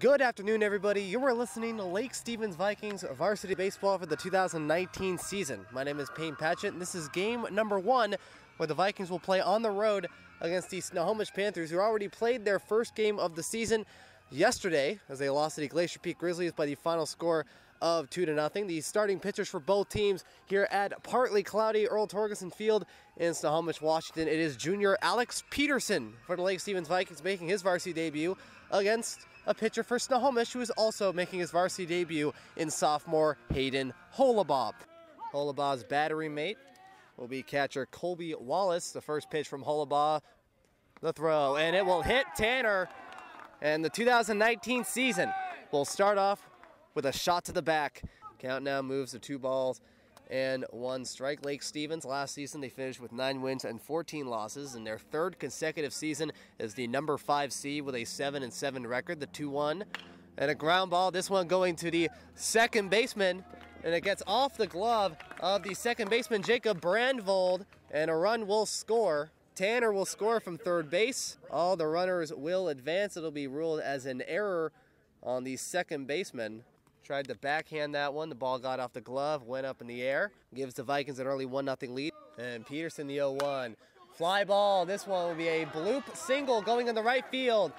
Good afternoon, everybody. You are listening to Lake Stevens Vikings varsity baseball for the 2019 season. My name is Payne Patchett, and this is game number 1, where the Vikings will play on the road against the Snohomish Panthers, who already played their first game of the season yesterday, as they lost to the Glacier Peak Grizzlies by the final score of 2-0. The starting pitchers for both teams here at partly cloudy Earl Torgerson Field in Snohomish, Washington. It is junior Alex Peterson for the Lake Stevens Vikings making his varsity debut against a pitcher for Snohomish who is also making his varsity debut in sophomore Hayden Holabaugh. Holabaugh's battery mate will be catcher Colby Wallace. The first pitch from Holabaugh, the throw, and it will hit Tanner. And the 2019 season will start off with a shot to the back. Count now moves to 2 balls and 1 strike. Lake Stevens, last season they finished with 9 wins and 14 losses. In their 3rd consecutive season is the number 5 seed with a 7-7 record. The 2-1 and a ground ball. This one going to the second baseman, and it gets off the glove of the second baseman Jacob Brandvold, and a run will score. Tanner will score from third base. All the runners will advance. It'll be ruled as an error on the second baseman. Tried to backhand that one. The ball got off the glove, went up in the air. Gives the Vikings an early 1-0 lead. And Peterson the 0-1. Fly ball. This one will be a bloop single going in the right field.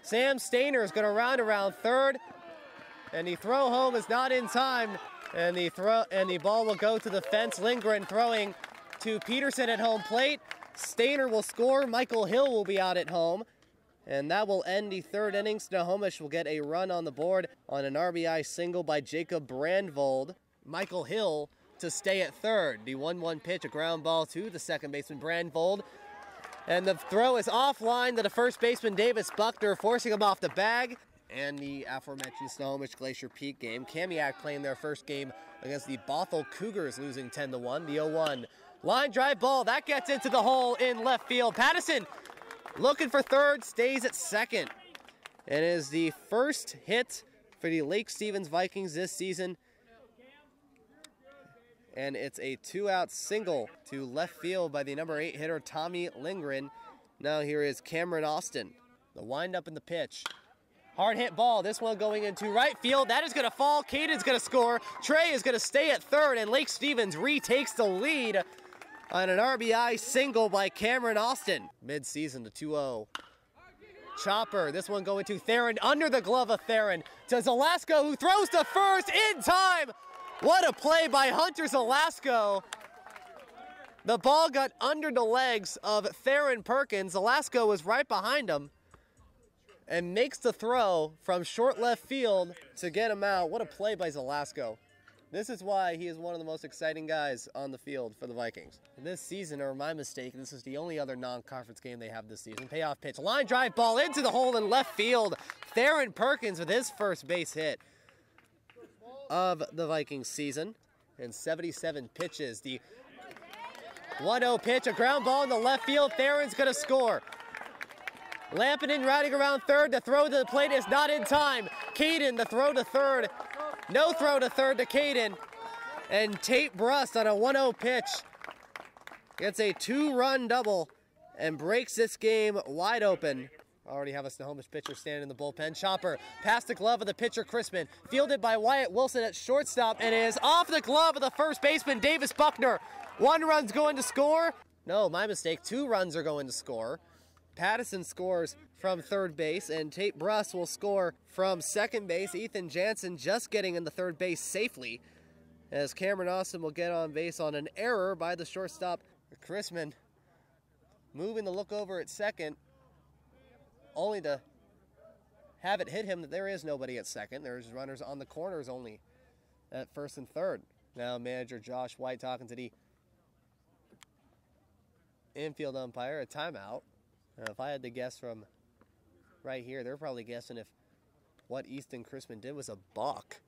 Sam Stainer is going to round around third. And the throw home is not in time. And the ball will go to the fence. Lindgren throwing to Peterson at home plate. Stainer will score. Michael Hill will be out at home. And that will end the 3rd inning. Snohomish will get a run on the board on an RBI single by Jacob Brandvold. Michael Hill to stay at third. The 1-1 pitch, a ground ball to the second baseman Brandvold. And the throw is offline to the first baseman Davis Buckner, forcing him off the bag. And the aforementioned Snohomish Glacier Peak game. Kamiak playing their first game against the Bothell Cougars, losing 10-1. The 0-1 line drive ball, that gets into the hole in left field. Patterson looking for third, stays at second. It is the first hit for the Lake Stevens Vikings this season. And it's a 2-out single to left field by the number 8 hitter, Tommy Lindgren. Now here is Cameron Austin. The windup in the pitch. Hard hit ball, this one going into right field. That is going to fall, Caden's going to score. Trey is going to stay at third, and Lake Stevens retakes the lead on an RBI single by Cameron Austin. Mid-season to 2-0. Chopper, this one going to Theron, under the glove of Theron, to Zalasko, who throws to first in time. What a play by Hunter Zalasko. The ball got under the legs of Theron Perkins. Zalasko was right behind him and makes the throw from short left field to get him out. What a play by Zalasko. This is why he is one of the most exciting guys on the field for the Vikings. This season, or my mistake, this is the only other non-conference game they have this season. Payoff pitch, line drive ball into the hole in left field. Theron Perkins with his first base hit of the Vikings season. And 77 pitches. The 1-0 pitch, a ground ball in the left field. Theron's going to score. Lampinen riding around third. The throw to the plate is not in time. Caden, the throw to third. No throw to third to Caden. And Tate Brust on a 1-0 pitch gets a 2-run double and breaks this game wide open. Already have a Snohomish pitcher standing in the bullpen. Chopper past the glove of the pitcher Crispin. Fielded by Wyatt Wilson at shortstop, and is off the glove of the first baseman Davis Buckner. 1 run's going to score. No, my mistake. 2 runs are going to score. Patterson scores from third base, and Tate Brust will score from second base. Ethan Jansen just getting into third base safely, as Cameron Austin will get on base on an error by the shortstop Chrisman. Moving the look over at second, only to have it hit him that there is nobody at second. There's runners on the corners only at first and third. Now manager Josh White talking to the infield umpire, a timeout. Now, if I had to guess from right here, they're probably guessing if what Easton Chrisman did was a balk.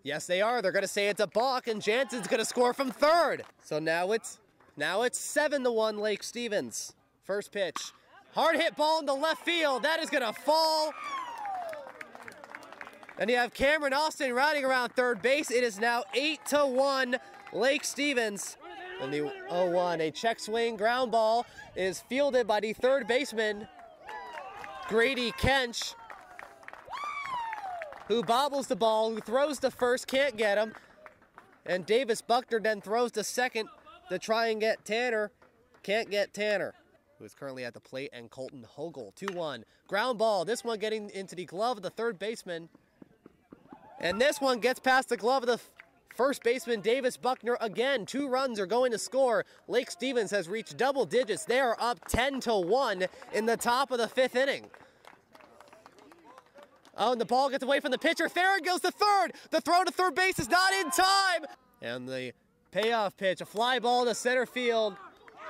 Yes, they are. They're going to say it's a balk, and Jansen's going to score from third. So now it's 7-1 Lake Stevens. First pitch. Hard hit ball in the left field. That is going to fall. And you have Cameron Austin riding around third base. It is now 8-1 Lake Stevens. And the 0-1, a check swing ground ball is fielded by the third baseman Grady Kench, who bobbles the ball, who throws to first, can't get him. And Davis Buckner then throws to second to try and get Tanner. Can't get Tanner, who is currently at the plate, and Colton Hogel. 2-1. Ground ball. This one getting into the glove of the third baseman. And this one gets past the glove of the first baseman, Davis Buckner. Again, 2 runs are going to score. Lake Stevens has reached double digits. They are up 10-1 in the top of the 5th inning. Oh, and the ball gets away from the pitcher. Theron goes to third. The throw to third base is not in time. And the payoff pitch, a fly ball to center field.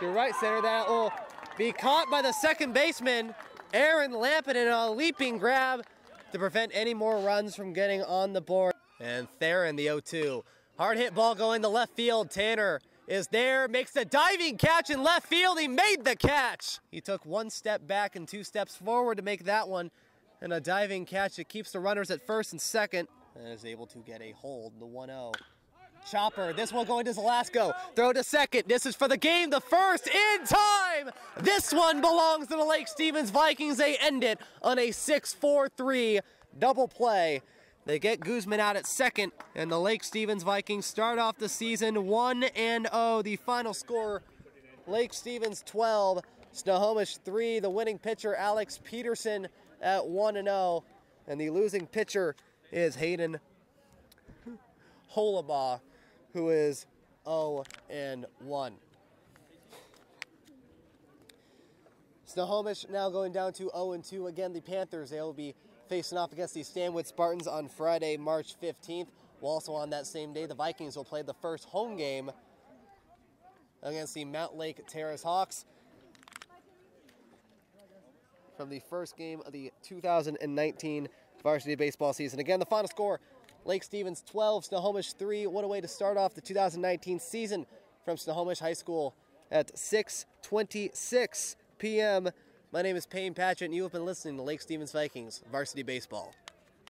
To right center, that will be caught by the second baseman, Aaron Lampin, in a leaping grab to prevent any more runs from getting on the board. And Theron, the 0-2. Hard hit ball going to left field. Tanner is there, makes a diving catch in left field. He made the catch. He took 1 step back and 2 steps forward to make that one. And a diving catch that keeps the runners at first and second. And is able to get a hold, the 1-0. Chopper, this one going to Zelasco. Throw to second. This is for the game. The first in time. This one belongs to the Lake Stevens Vikings. They end it on a 6-4-3 double play. They get Guzman out at second, and the Lake Stevens Vikings start off the season 1-0. The final score, Lake Stevens 12, Snohomish 3. The winning pitcher, Alex Peterson, at 1-0. And the losing pitcher is Hayden Holabaugh, who is 0-1. Snohomish now going down to 0-2. Again, the Panthers, they will be facing off against the Stanwood Spartans on Friday, March 15th. Well, also on that same day, the Vikings will play the first home game against the Mount Lake Terrace Hawks from the first game of the 2019 varsity baseball season. Again, the final score, Lake Stevens 12, Snohomish 3. What a way to start off the 2019 season from Snohomish High School at 6:26 p.m. My name is Payne Patchett, and you have been listening to Lake Stevens Vikings Varsity Baseball.